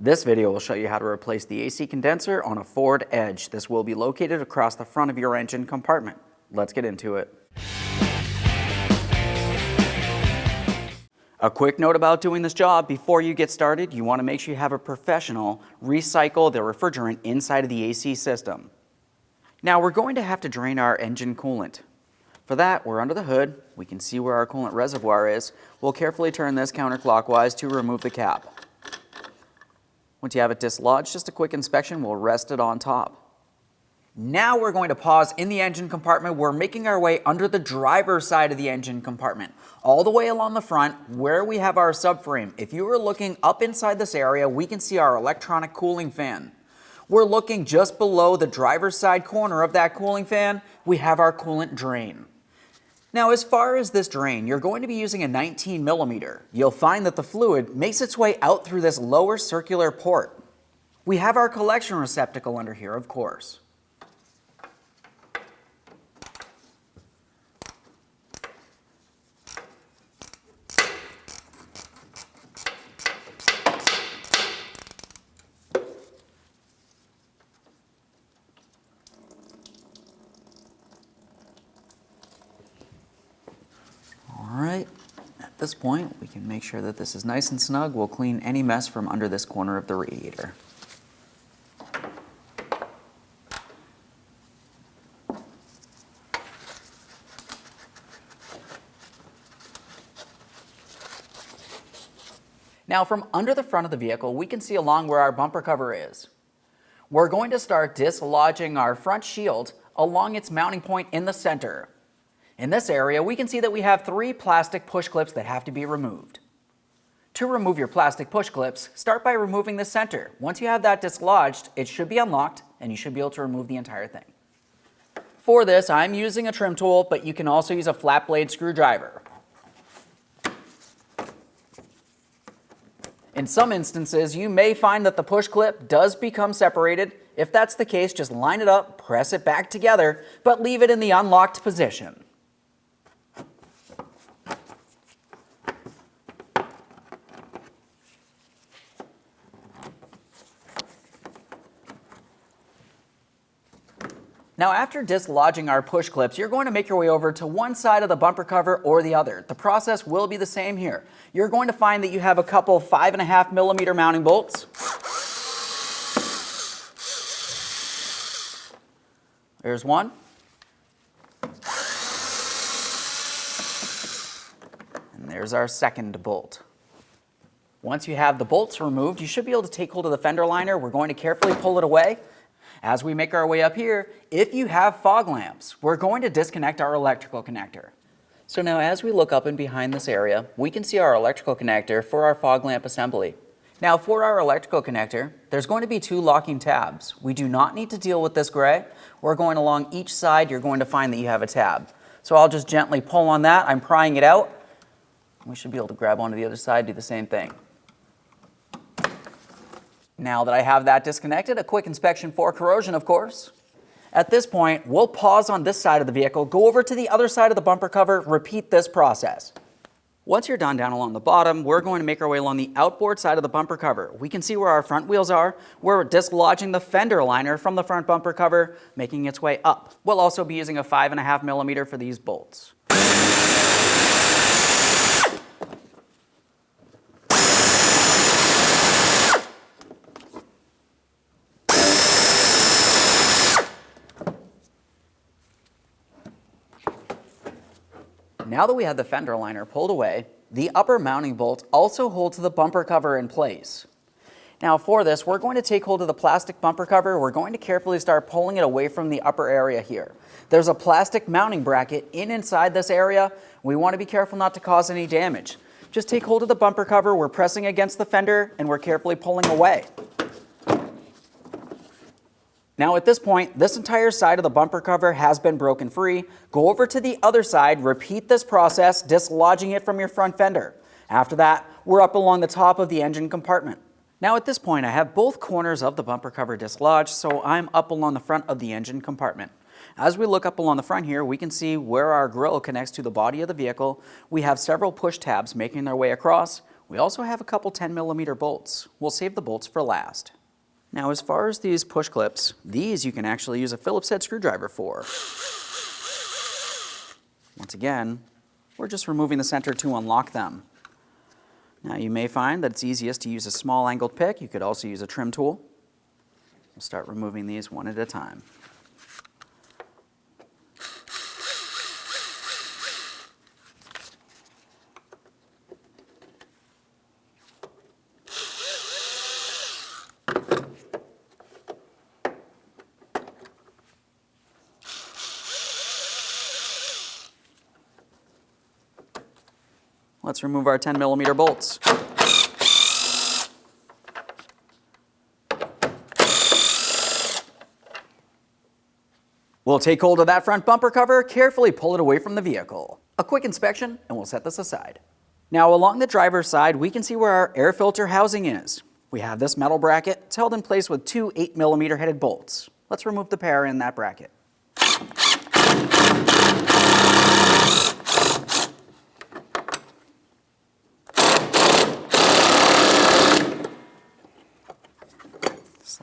This video will show you how to replace the AC condenser on a Ford Edge. This will be located across the front of your engine compartment. Let's get into it. A quick note about doing this job: before you get started, you want to make sure you have a professional recycle the refrigerant inside of the AC system. Now we're going to have to drain our engine coolant. For that, we're under the hood. We can see where our coolant reservoir is. We'll carefully turn this counterclockwise to remove the cap. Once you have it dislodged, just a quick inspection will rest it on top. Now we're going to pause in the engine compartment. We're making our way under the driver's side of the engine compartment, all the way along the front where we have our subframe. If you were looking up inside this area, we can see our electronic cooling fan. We're looking just below the driver's side corner of that cooling fan. We have our coolant drain. Now, as far as this drain, you're going to be using a 19 millimeter. You'll find that the fluid makes its way out through this lower circular port. We have our collection receptacle under here, of course. Alright, at this point we can make sure that this is nice and snug. We'll clean any mess from under this corner of the radiator. Now from under the front of the vehicle, we can see along where our bumper cover is. We're going to start dislodging our front shield along its mounting point in the center. In this area, we can see that we have 3 plastic push clips that have to be removed. To remove your plastic push clips, start by removing the center. Once you have that dislodged, it should be unlocked and you should be able to remove the entire thing. For this, I'm using a trim tool, but you can also use a flat blade screwdriver. In some instances, you may find that the push clip does become separated. If that's the case, just line it up, press it back together, but leave it in the unlocked position. Now after dislodging our push clips, you're going to make your way over to one side of the bumper cover or the other. The process will be the same here. You're going to find that you have a couple 5.5 millimeter mounting bolts. There's one. And there's our second bolt. Once you have the bolts removed, you should be able to take hold of the fender liner. We're going to carefully pull it away. As we make our way up here, if you have fog lamps, we're going to disconnect our electrical connector. So now as we look up and behind this area, we can see our electrical connector for our fog lamp assembly. Now for our electrical connector, there's going to be 2 locking tabs. We do not need to deal with this gray. We're going along each side, you're going to find that you have a tab. So I'll just gently pull on that. I'm prying it out. We should be able to grab onto the other side, do the same thing. Now that I have that disconnected, a quick inspection for corrosion, of course. At this point, we'll pause on this side of the vehicle, go over to the other side of the bumper cover, repeat this process. Once you're done down along the bottom, we're going to make our way along the outboard side of the bumper cover. We can see where our front wheels are. We're dislodging the fender liner from the front bumper cover, making its way up. We'll also be using a 5.5 millimeter for these bolts. Now that we have the fender liner pulled away, the upper mounting bolt also holds the bumper cover in place. Now for this, we're going to take hold of the plastic bumper cover. We're going to carefully start pulling it away from the upper area here. There's a plastic mounting bracket inside this area. We want to be careful not to cause any damage. Just take hold of the bumper cover. We're pressing against the fender and we're carefully pulling away. Now at this point, this entire side of the bumper cover has been broken free. Go over to the other side, repeat this process, dislodging it from your front fender. After that, we're up along the top of the engine compartment. Now at this point, I have both corners of the bumper cover dislodged, so I'm up along the front of the engine compartment. As we look up along the front here, we can see where our grille connects to the body of the vehicle. We have several push tabs making their way across. We also have a couple 10mm bolts. We'll save the bolts for last. Now, as far as these push clips, these you can actually use a Phillips head screwdriver for. Once again, we're just removing the center to unlock them. Now, you may find that it's easiest to use a small angled pick. You could also use a trim tool. We'll start removing these one at a time. Let's remove our 10mm bolts. We'll take hold of that front bumper cover, carefully pull it away from the vehicle. A quick inspection, and we'll set this aside. Now, along the driver's side, we can see where our air filter housing is. We have this metal bracket. It's held in place with two 8mm headed bolts. Let's remove the pair in that bracket.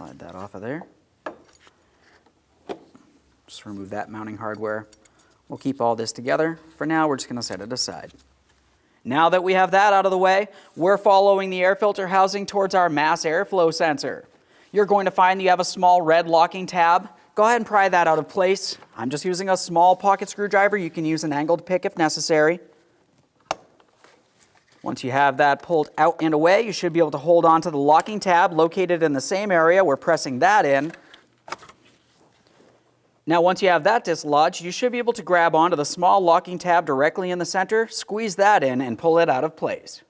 Slide that off of there. Just remove that mounting hardware. We'll keep all this together. For now, we're just going to set it aside. Now that we have that out of the way, we're following the air filter housing towards our mass airflow sensor. You're going to find you have a small red locking tab. Go ahead and pry that out of place. I'm just using a small pocket screwdriver. You can use an angled pick if necessary. Once you have that pulled out and away, you should be able to hold on to the locking tab located in the same area. We're pressing that in. Now, once you have that dislodged, you should be able to grab onto the small locking tab directly in the center, squeeze that in, and pull it out of place.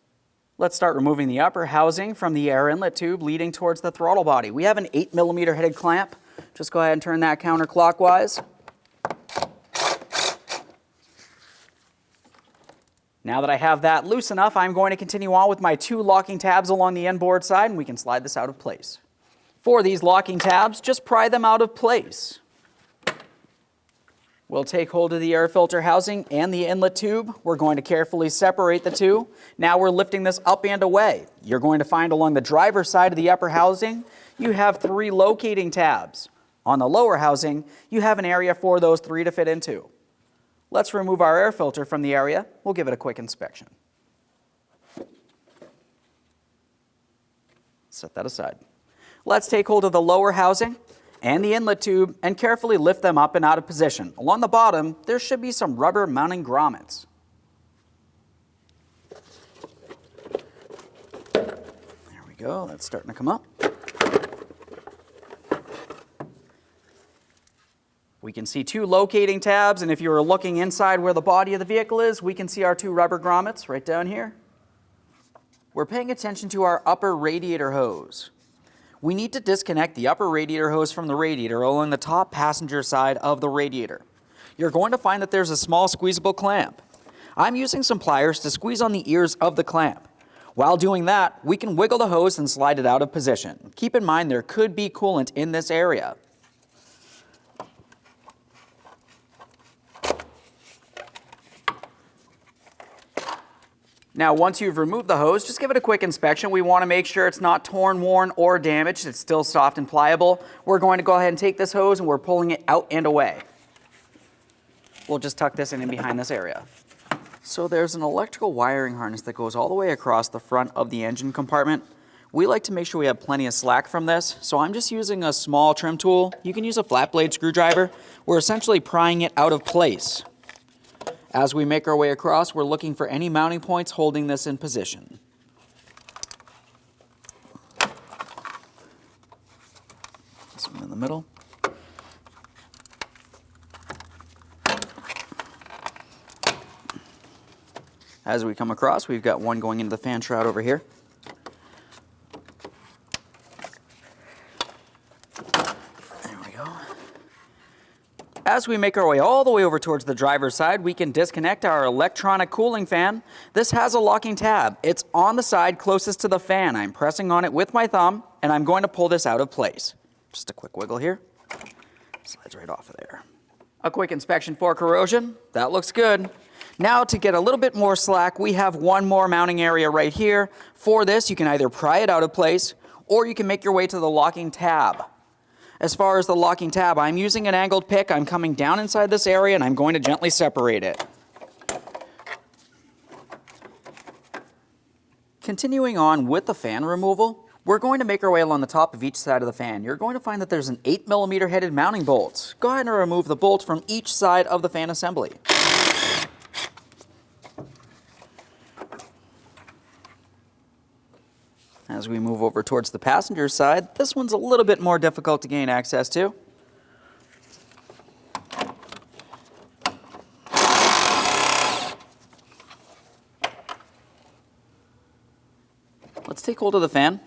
Let's start removing the upper housing from the air inlet tube leading towards the throttle body. We have an 8mm headed clamp. Just go ahead and turn that counterclockwise. Now that I have that loose enough, I'm going to continue on with my two locking tabs along the inboard side, and we can slide this out of place. For these locking tabs, just pry them out of place. We'll take hold of the air filter housing and the inlet tube. We're going to carefully separate the two. Now we're lifting this up and away. You're going to find along the driver's side of the upper housing, you have three locating tabs. On the lower housing, you have an area for those three to fit into. Let's remove our air filter from the area. We'll give it a quick inspection. Set that aside. Let's take hold of the lower housing and the inlet tube and carefully lift them up and out of position. Along the bottom, there should be some rubber mounting grommets. There we go, that's starting to come up. We can see two locating tabs, and if you were looking inside where the body of the vehicle is, we can see our two rubber grommets right down here. We're paying attention to our upper radiator hose. We need to disconnect the upper radiator hose from the radiator along the top passenger side of the radiator. You're going to find that there's a small squeezable clamp. I'm using some pliers to squeeze on the ears of the clamp. While doing that, we can wiggle the hose and slide it out of position. Keep in mind there could be coolant in this area. Now, once you've removed the hose, just give it a quick inspection. We want to make sure it's not torn, worn, or damaged. It's still soft and pliable. We're going to go ahead and take this hose and we're pulling it out and away. We'll just tuck this in behind this area. So there's an electrical wiring harness that goes all the way across the front of the engine compartment. We like to make sure we have plenty of slack from this, so I'm just using a small trim tool. You can use a flat blade screwdriver. We're essentially prying it out of place. As we make our way across, we're looking for any mounting points holding this in position. This one in the middle. As we come across, we've got one going into the fan shroud over here. As we make our way all the way over towards the driver's side, we can disconnect our electronic cooling fan. This has a locking tab. It's on the side closest to the fan. I'm pressing on it with my thumb, and I'm going to pull this out of place. Just a quick wiggle here. Slides right off of there. A quick inspection for corrosion. That looks good. Now to get a little bit more slack, we have one more mounting area right here. For this, you can either pry it out of place or you can make your way to the locking tab. As far as the locking tab, I'm using an angled pick. I'm coming down inside this area and I'm going to gently separate it. Continuing on with the fan removal, we're going to make our way along the top of each side of the fan. You're going to find that there's an 8mm headed mounting bolt. Go ahead and remove the bolt from each side of the fan assembly. As we move over towards the passenger side, this one's a little bit more difficult to gain access to. Let's take hold of the fan.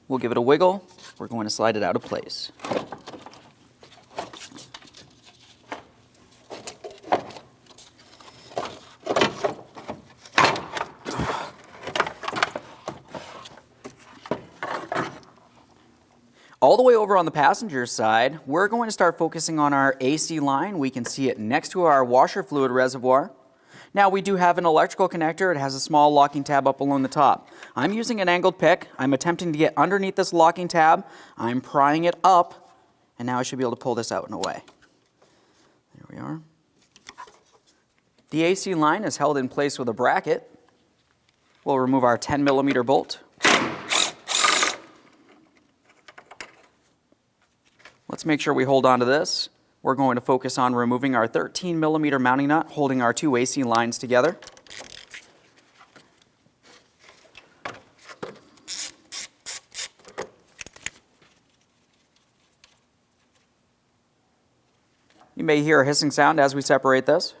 We'll give it a wiggle. We're going to slide it out of place. All the way over on the passenger side, we're going to start focusing on our AC line. We can see it next to our washer fluid reservoir. Now we do have an electrical connector. It has a small locking tab up along the top. I'm using an angled pick. I'm attempting to get underneath this locking tab. I'm prying it up, and now I should be able to pull this out and away. There we are. The AC line is held in place with a bracket. We'll remove our 10mm bolt. Let's make sure we hold on to this. We're going to focus on removing our 13mm mounting nut, holding our two AC lines together. You may hear a hissing sound as we separate this.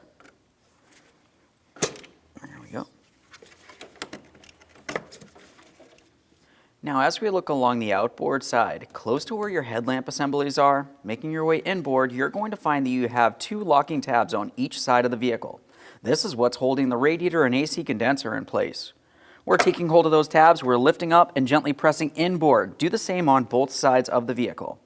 There we go. Now, as we look along the outboard side, close to where your headlamp assemblies are, making your way inboard, you're going to find that you have two locking tabs on each side of the vehicle. This is what's holding the radiator and AC condenser in place. We're taking hold of those tabs, we're lifting up and gently pressing inboard. Do the same on both sides of the vehicle.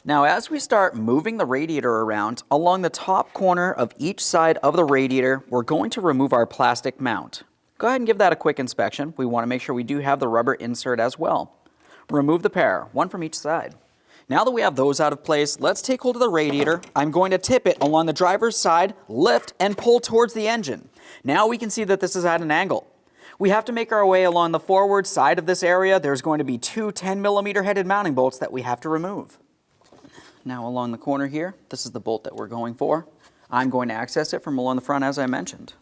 Now, as we start moving the radiator around, along the top corner of each side of the radiator, we're going to remove our plastic mount. Go ahead and give that a quick inspection. We want to make sure we do have the rubber insert as well. Remove the pair, one from each side. Now that we have those out of place, let's take hold of the radiator. I'm going to tip it along the driver's side, lift, and pull towards the engine. Now we can see that this is at an angle. We have to make our way along the forward side of this area. There's going to be two 10mm headed mounting bolts that we have to remove. Now along the corner here, this is the bolt that we're going for. I'm going to access it from along the front as I mentioned.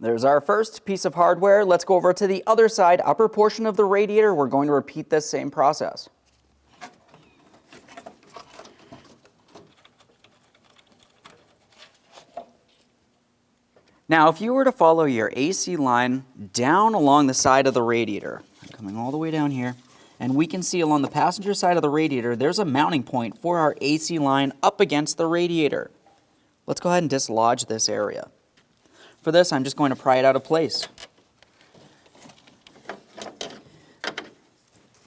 There's our first piece of hardware. Let's go over to the other side, upper portion of the radiator. We're going to repeat this same process. Now, if you were to follow your AC line down along the side of the radiator, I'm coming all the way down here, and we can see along the passenger side of the radiator, there's a mounting point for our AC line up against the radiator. Let's go ahead and dislodge this area. For this, I'm just going to pry it out of place.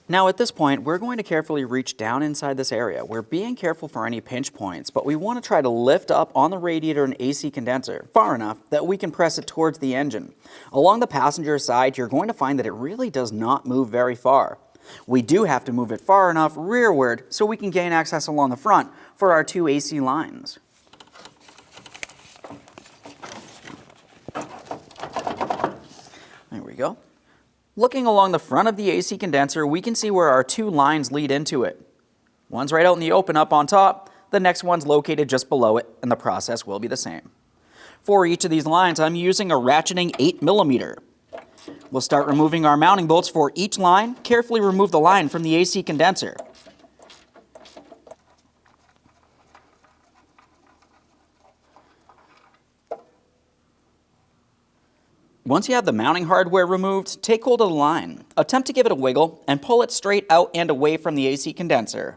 Now at this point, we're going to carefully reach down inside this area. We're being careful for any pinch points, but we want to try to lift up on the radiator and AC condenser far enough that we can press it towards the engine. Along the passenger side, you're going to find that it really does not move very far. We do have to move it far enough rearward so we can gain access along the front for our two AC lines. There we go. Looking along the front of the AC condenser, we can see where our two lines lead into it. One's right out in the open up on top, the next one's located just below it, and the process will be the same. For each of these lines, I'm using a ratcheting 8mm. We'll start removing our mounting bolts for each line. Carefully remove the line from the AC condenser. Once you have the mounting hardware removed, take hold of the line. Attempt to give it a wiggle and pull it straight out and away from the AC condenser.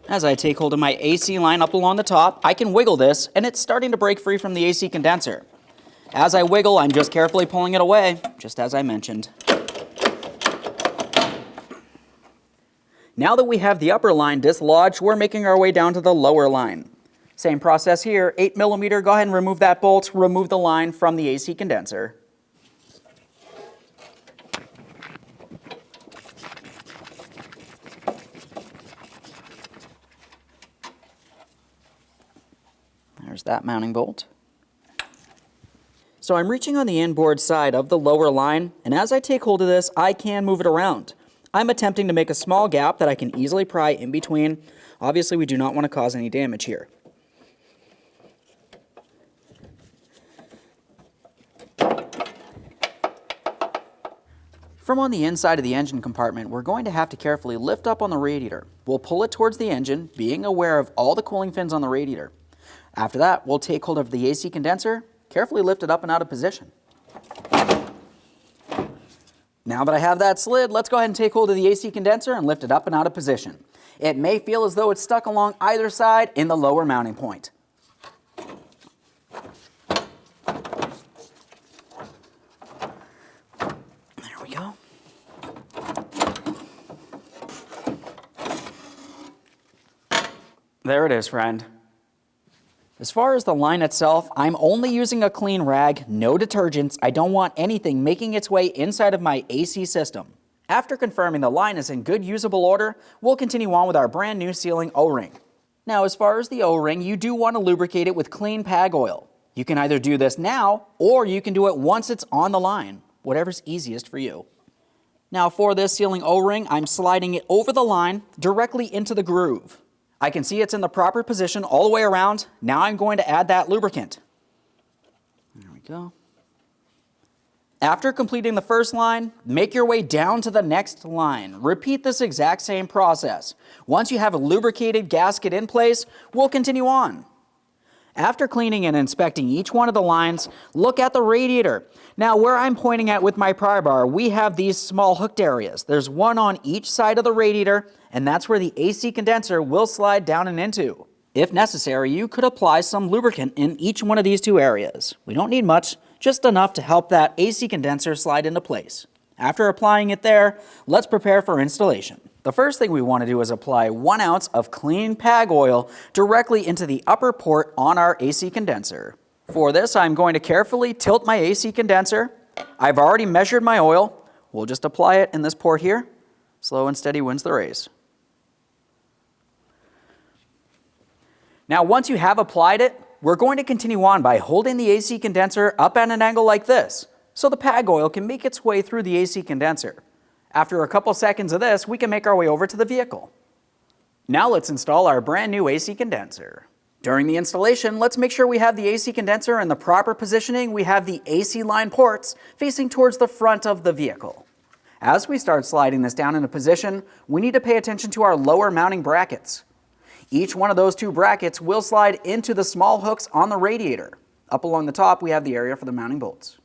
As I take hold of my AC line up along the top, I can wiggle this, and it's starting to break free from the AC condenser. As I wiggle, I'm just carefully pulling it away, just as I mentioned. Now that we have the upper line dislodged, we're making our way down to the lower line. Same process here, 8mm, go ahead and remove that bolt, remove the line from the AC condenser. There's that mounting bolt. So I'm reaching on the inboard side of the lower line, and as I take hold of this, I can move it around. I'm attempting to make a small gap that I can easily pry in between. Obviously, we do not want to cause any damage here. From on the inside of the engine compartment, we're going to have to carefully lift up on the radiator. We'll pull it towards the engine, being aware of all the cooling fins on the radiator. After that, we'll take hold of the AC condenser, carefully lift it up and out of position. Now that I have that slid, let's go ahead and take hold of the AC condenser and lift it up and out of position. It may feel as though it's stuck along either side in the lower mounting point. There we go. There it is, friend. As far as the line itself, I'm only using a clean rag, no detergents. I don't want anything making its way inside of my AC system. After confirming the line is in good usable order, we'll continue on with our brand new sealing O-ring. Now, as far as the O-ring, you do want to lubricate it with clean PAG oil. You can either do this now, or you can do it once it's on the line, whatever's easiest for you. Now for this sealing O-ring, I'm sliding it over the line directly into the groove. I can see it's in the proper position all the way around. Now I'm going to add that lubricant. There we go. After completing the first line, make your way down to the next line. Repeat this exact same process. Once you have a lubricated gasket in place, we'll continue on. After cleaning and inspecting each one of the lines, look at the radiator. Now where I'm pointing at with my pry bar, we have these small hooked areas. There's one on each side of the radiator, and that's where the AC condenser will slide down and into. If necessary, you could apply some lubricant in each one of these two areas. We don't need much, just enough to help that AC condenser slide into place. After applying it there, let's prepare for installation. The first thing we want to do is apply 1 ounce of clean PAG oil directly into the upper port on our AC condenser. For this, I'm going to carefully tilt my AC condenser. I've already measured my oil. We'll just apply it in this port here. Slow and steady wins the race. Now, once you have applied it, we're going to continue on by holding the AC condenser up at an angle like this, so the PAG oil can make its way through the AC condenser. After a couple seconds of this, we can make our way over to the vehicle. Now let's install our brand new AC condenser. During the installation, let's make sure we have the AC condenser in the proper positioning. We have the AC line ports facing towards the front of the vehicle. As we start sliding this down into position, we need to pay attention to our lower mounting brackets. Each one of those two brackets will slide into the small hooks on the radiator. Up along the top, we have the area for the mounting bolts.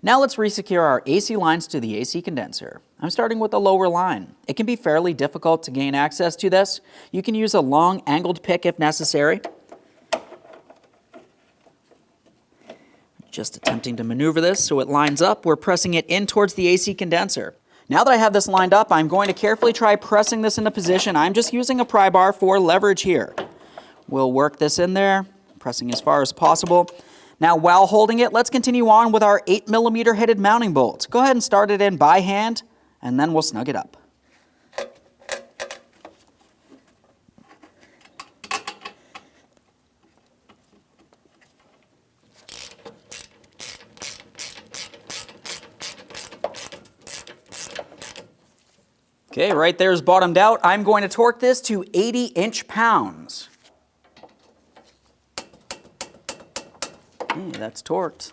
Now let's resecure our AC lines to the AC condenser. I'm starting with the lower line. It can be fairly difficult to gain access to this. You can use a long angled pick if necessary. Just attempting to maneuver this so it lines up. We're pressing it in towards the AC condenser. Now that I have this lined up, I'm going to carefully try pressing this into position. I'm just using a pry bar for leverage here. We'll work this in there, pressing as far as possible. Now, while holding it, let's continue on with our 8mm headed mounting bolt. Go ahead and start it in by hand, and then we'll snug it up. Okay, right there's bottomed out. I'm going to torque this to 80 inch-pounds. That's torqued.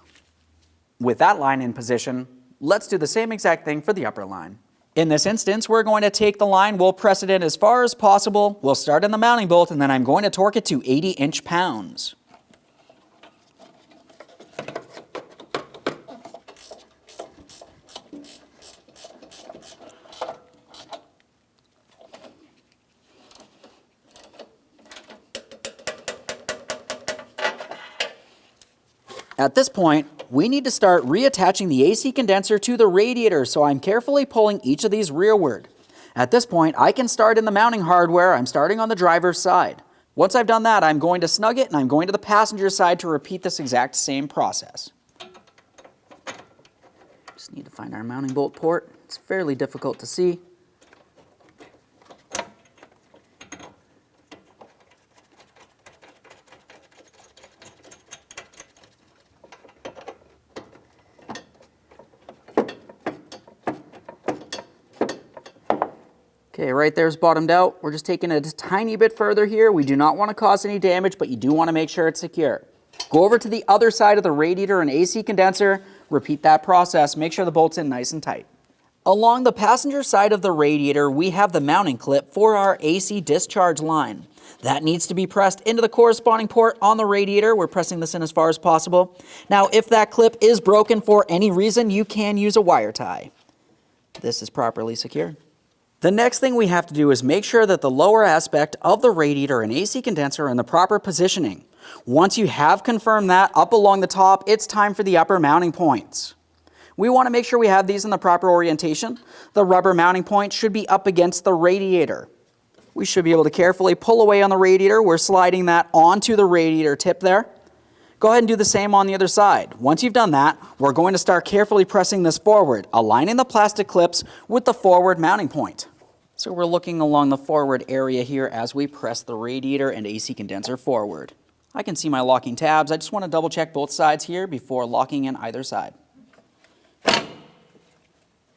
With that line in position, let's do the same exact thing for the upper line. In this instance, we're going to take the line, we'll press it in as far as possible, we'll start in the mounting bolt, and then I'm going to torque it to 80 inch-pounds. At this point, we need to start reattaching the AC condenser to the radiator, so I'm carefully pulling each of these rearward. At this point, I can start in the mounting hardware. I'm starting on the driver's side. Once I've done that, I'm going to snug it and I'm going to the passenger side to repeat this exact same process. Just need to find our mounting bolt port. It's fairly difficult to see. Okay, right there's bottomed out. We're just taking it a tiny bit further here. We do not want to cause any damage, but you do want to make sure it's secure. Go over to the other side of the radiator and AC condenser, repeat that process, make sure the bolt's in nice and tight. Along the passenger side of the radiator, we have the mounting clip for our AC discharge line. That needs to be pressed into the corresponding port on the radiator. We're pressing this in as far as possible. Now, if that clip is broken for any reason, you can use a wire tie. This is properly secured. The next thing we have to do is make sure that the lower aspect of the radiator and AC condenser are in the proper positioning. Once you have confirmed that up along the top, it's time for the upper mounting points. We want to make sure we have these in the proper orientation. The rubber mounting point should be up against the radiator. We should be able to carefully pull away on the radiator. We're sliding that onto the radiator tip there. Go ahead and do the same on the other side. Once you've done that, we're going to start carefully pressing this forward, aligning the plastic clips with the forward mounting point. So we're looking along the forward area here as we press the radiator and AC condenser forward. I can see my locking tabs. I just want to double check both sides here before locking in either side.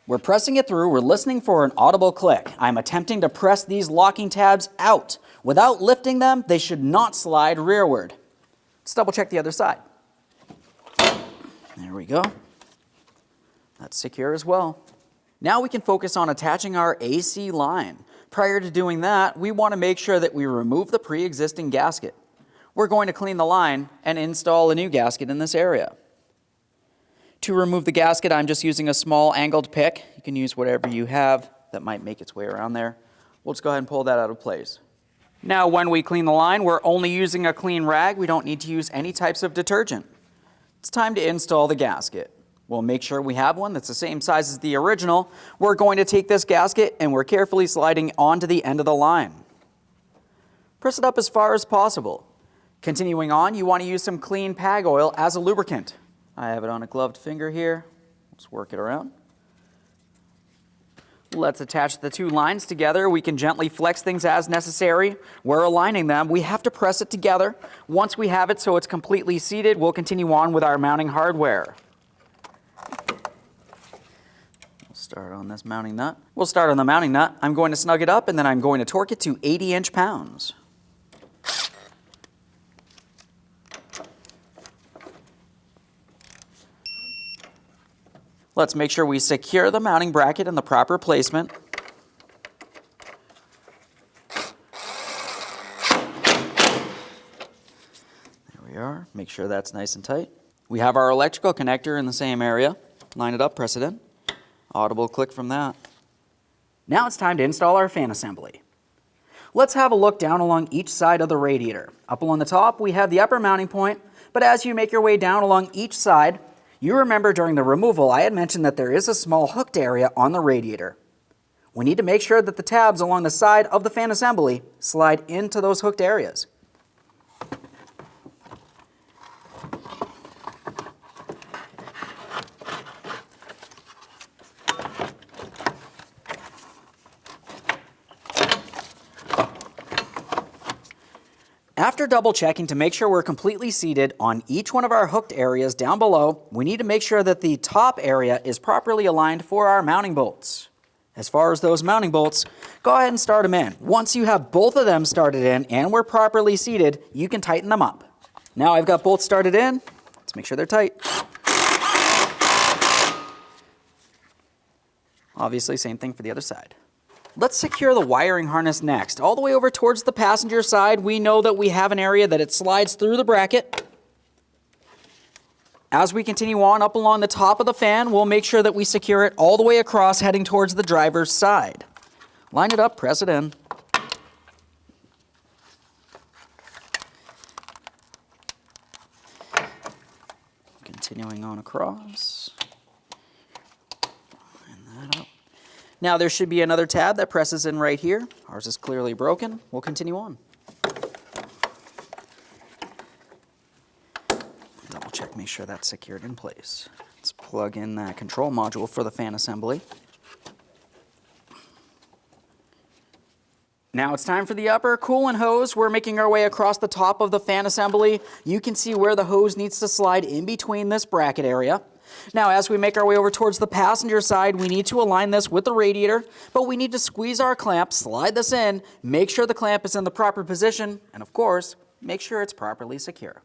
We're pressing it through. We're listening for an audible click. I'm attempting to press these locking tabs out. Without lifting them, they should not slide rearward. Let's double check the other side. There we go. That's secure as well. Now we can focus on attaching our AC line. Prior to doing that, we want to make sure that we remove the pre-existing gasket. We're going to clean the line and install a new gasket in this area. To remove the gasket, I'm just using a small angled pick. You can use whatever you have that might make its way around there. We'll just go ahead and pull that out of place. Now, when we clean the line, we're only using a clean rag. We don't need to use any types of detergent. It's time to install the gasket. We'll make sure we have one that's the same size as the original. We're going to take this gasket and we're carefully sliding onto the end of the line. Press it up as far as possible. Continuing on, you want to use some clean PAG oil as a lubricant. I have it on a gloved finger here. Let's work it around. Let's attach the two lines together. We can gently flex things as necessary. We're aligning them. We have to press it together. Once we have it so it's completely seated, we'll continue on with our mounting hardware. We'll start on this mounting nut. We'll start on the mounting nut. I'm going to snug it up and then I'm going to torque it to 80 inch-pounds. Let's make sure we secure the mounting bracket in the proper placement. There we are. Make sure that's nice and tight. We have our electrical connector in the same area. Line it up, press it in. Audible click from that. Now it's time to install our fan assembly. Let's have a look down along each side of the radiator. Up along the top, we have the upper mounting point, but as you make your way down along each side, you remember during the removal, I had mentioned that there is a small hooked area on the radiator. We need to make sure that the tabs along the side of the fan assembly slide into those hooked areas. After double checking to make sure we're completely seated on each one of our hooked areas down below, we need to make sure that the top area is properly aligned for our mounting bolts. As far as those mounting bolts, go ahead and start them in. Once you have both of them started in and we're properly seated, you can tighten them up. Now I've got both started in. Let's make sure they're tight. Obviously, same thing for the other side. Let's secure the wiring harness next. All the way over towards the passenger side, we know that we have an area that it slides through the bracket. As we continue on up along the top of the fan, we'll make sure that we secure it all the way across heading towards the driver's side. Line it up, press it in. Continuing on across. Line that up. Now there should be another tab that presses in right here. Ours is clearly broken. We'll continue on. Double check, make sure that's secured in place. Let's plug in that control module for the fan assembly. Now it's time for the upper coolant hose. We're making our way across the top of the fan assembly. You can see where the hose needs to slide in between this bracket area. Now, as we make our way over towards the passenger side, we need to align this with the radiator, but we need to squeeze our clamp, slide this in, make sure the clamp is in the proper position, and of course, make sure it's properly secure.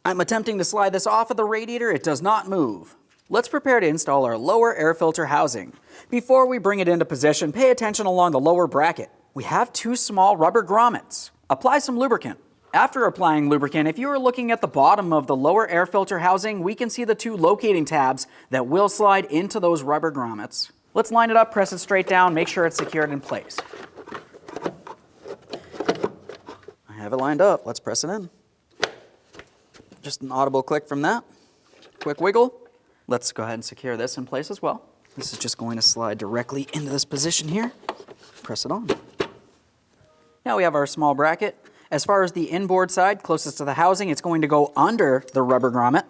I'm attempting to slide this off of the radiator. It does not move. Let's prepare to install our lower air filter housing. Before we bring it into position, pay attention along the lower bracket. We have two small rubber grommets. Apply some lubricant. After applying lubricant, if you are looking at the bottom of the lower air filter housing, we can see the two locating tabs that will slide into those rubber grommets. Let's line it up, press it straight down, make sure it's secured in place. I have it lined up. Let's press it in. Just an audible click from that. Quick wiggle. Let's go ahead and secure this in place as well. This is just going to slide directly into this position here. Press it on. Now we have our small bracket. As far as the inboard side, closest to the housing, it's going to go under the rubber grommet.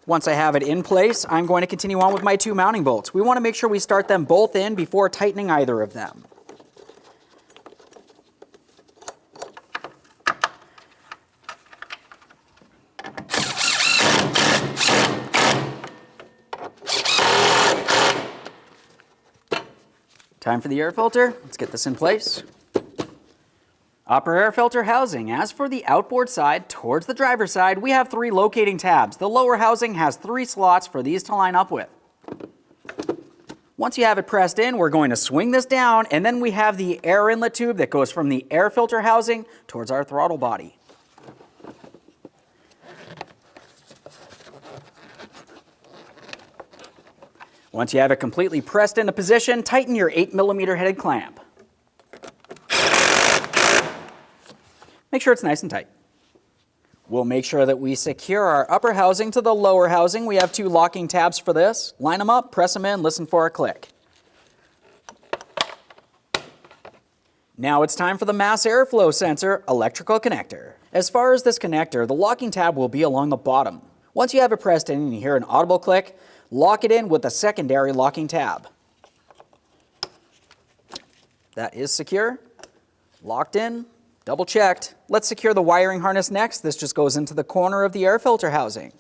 Once I have it in place, I'm going to continue on with my two mounting bolts. We want to make sure we start them both in before tightening either of them. Time for the air filter. Let's get this in place. Upper air filter housing. As for the outboard side, towards the driver's side, we have three locating tabs. The lower housing has 3 slots for these to line up with. Once you have it pressed in, we're going to swing this down, and then we have the air inlet tube that goes from the air filter housing towards our throttle body. Once you have it completely pressed into position, tighten your 8mm headed clamp. Make sure it's nice and tight. We'll make sure that we secure our upper housing to the lower housing. We have 2 locking tabs for this. Line them up, press them in, listen for a click. Now it's time for the mass airflow sensor electrical connector. As far as this connector, the locking tab will be along the bottom. Once you have it pressed in and you hear an audible click, lock it in with the secondary locking tab. That is secure, locked in, double checked. Let's secure the wiring harness next. This just goes into the corner of the air filter housing.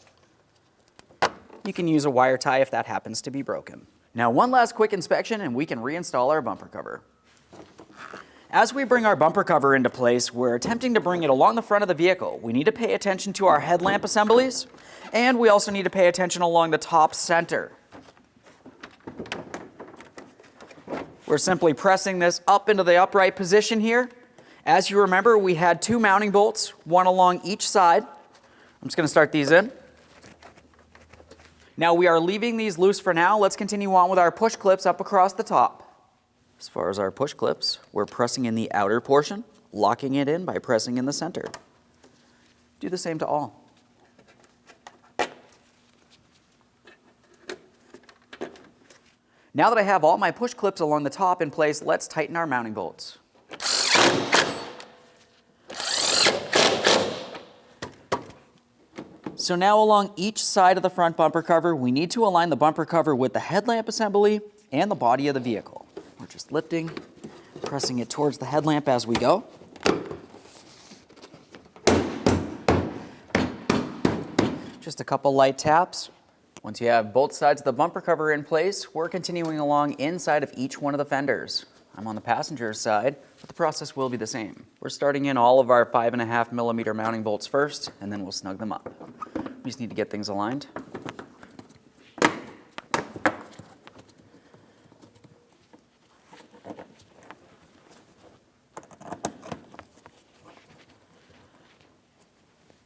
You can use a wire tie if that happens to be broken. Now one last quick inspection and we can reinstall our bumper cover. As we bring our bumper cover into place, we're attempting to bring it along the front of the vehicle. We need to pay attention to our headlamp assemblies, and we also need to pay attention along the top center. We're simply pressing this up into the upright position here. As you remember, we had 2 mounting bolts, one along each side. I'm just going to start these in. Now we are leaving these loose for now. Let's continue on with our push clips up across the top. As far as our push clips, we're pressing in the outer portion, locking it in by pressing in the center. Do the same to all. Now that I have all my push clips along the top in place, let's tighten our mounting bolts. So now along each side of the front bumper cover, we need to align the bumper cover with the headlamp assembly and the body of the vehicle. We're just lifting, pressing it towards the headlamp as we go. Just Just a couple light taps. Once you have both sides of the bumper cover in place, we're continuing along inside of each one of the fenders. I'm on the passenger side, but the process will be the same. We're starting in all of our 5.5mm mounting bolts first, and then we'll snug them up. We just need to get things aligned.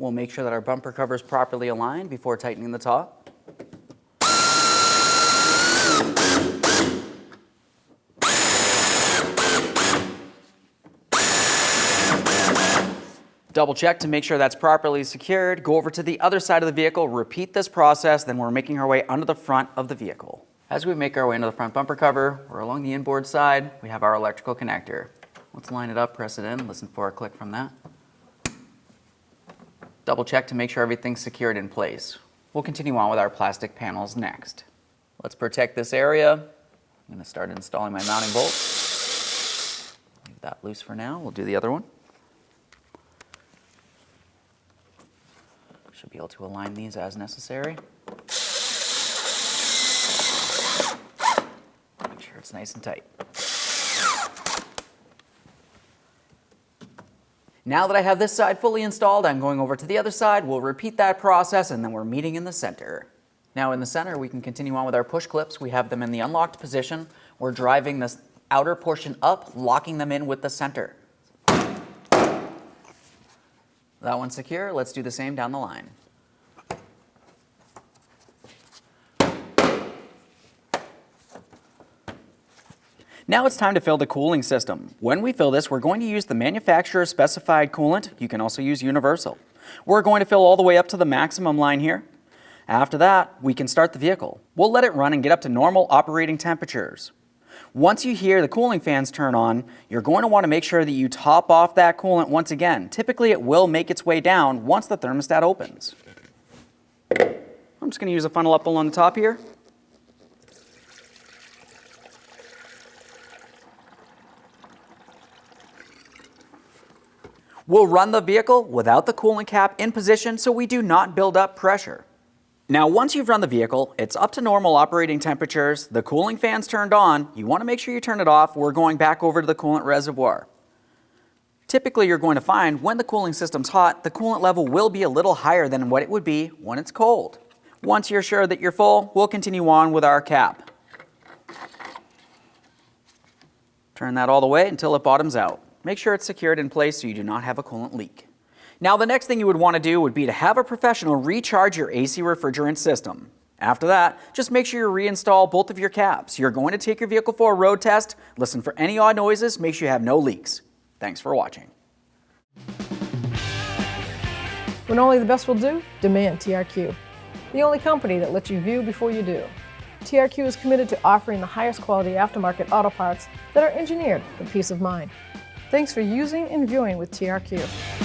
We'll make sure that our bumper cover is properly aligned before tightening the top. Double check to make sure that's properly secured. Go over to the other side of the vehicle, repeat this process, then we're making our way under the front of the vehicle. As we make our way into the front bumper cover, we're along the inboard side, we have our electrical connector. Let's line it up, press it in, listen for a click from that. Double check to make sure everything's secured in place. We'll continue on with our plastic panels next. Let's protect this area. I'm going to start installing my mounting bolts. Leave that loose for now. We'll do the other one. Should be able to align these as necessary. Make sure it's nice and tight. Now that I have this side fully installed, I'm going over to the other side. We'll repeat that process and then we're meeting in the center. Now in the center, we can continue on with our push clips. We have them in the unlocked position. We're driving this outer portion up, locking them in with the center. That one's secure. Let's do the same down the line. Now it's time to fill the cooling system. When we fill this, we're going to use the manufacturer's specified coolant. You can also use universal. We're going to fill all the way up to the maximum line here. After that, we can start the vehicle. We'll let it run and get up to normal operating temperatures. Once you hear the cooling fans turn on, you're going to want to make sure that you top off that coolant once again. Typically, it will make its way down once the thermostat opens. I'm just going to use a funnel up along the top here. We'll run the vehicle without the coolant cap in position so we do not build up pressure. Now once you've run the vehicle, it's up to normal operating temperatures, the cooling fan's turned on, you want to make sure you turn it off. We're going back over to the coolant reservoir. Typically you're going to find when the cooling system's hot, the coolant level will be a little higher than what it would be when it's cold. Once you're sure that you're full, we'll continue on with our cap. Turn that all the way until it bottoms out. Make sure it's secured in place so you do not have a coolant leak. Now the next thing you would want to do would be to have a professional recharge your AC refrigerant system. After that, just make sure you reinstall both of your caps. You're going to take your vehicle for a road test, listen for any odd noises, make sure you have no leaks. Thanks for watching. When only the best will do, demand TRQ. The only company that lets you view before you do. TRQ is committed to offering the highest quality aftermarket auto parts that are engineered for peace of mind. Thanks for using and viewing with TRQ.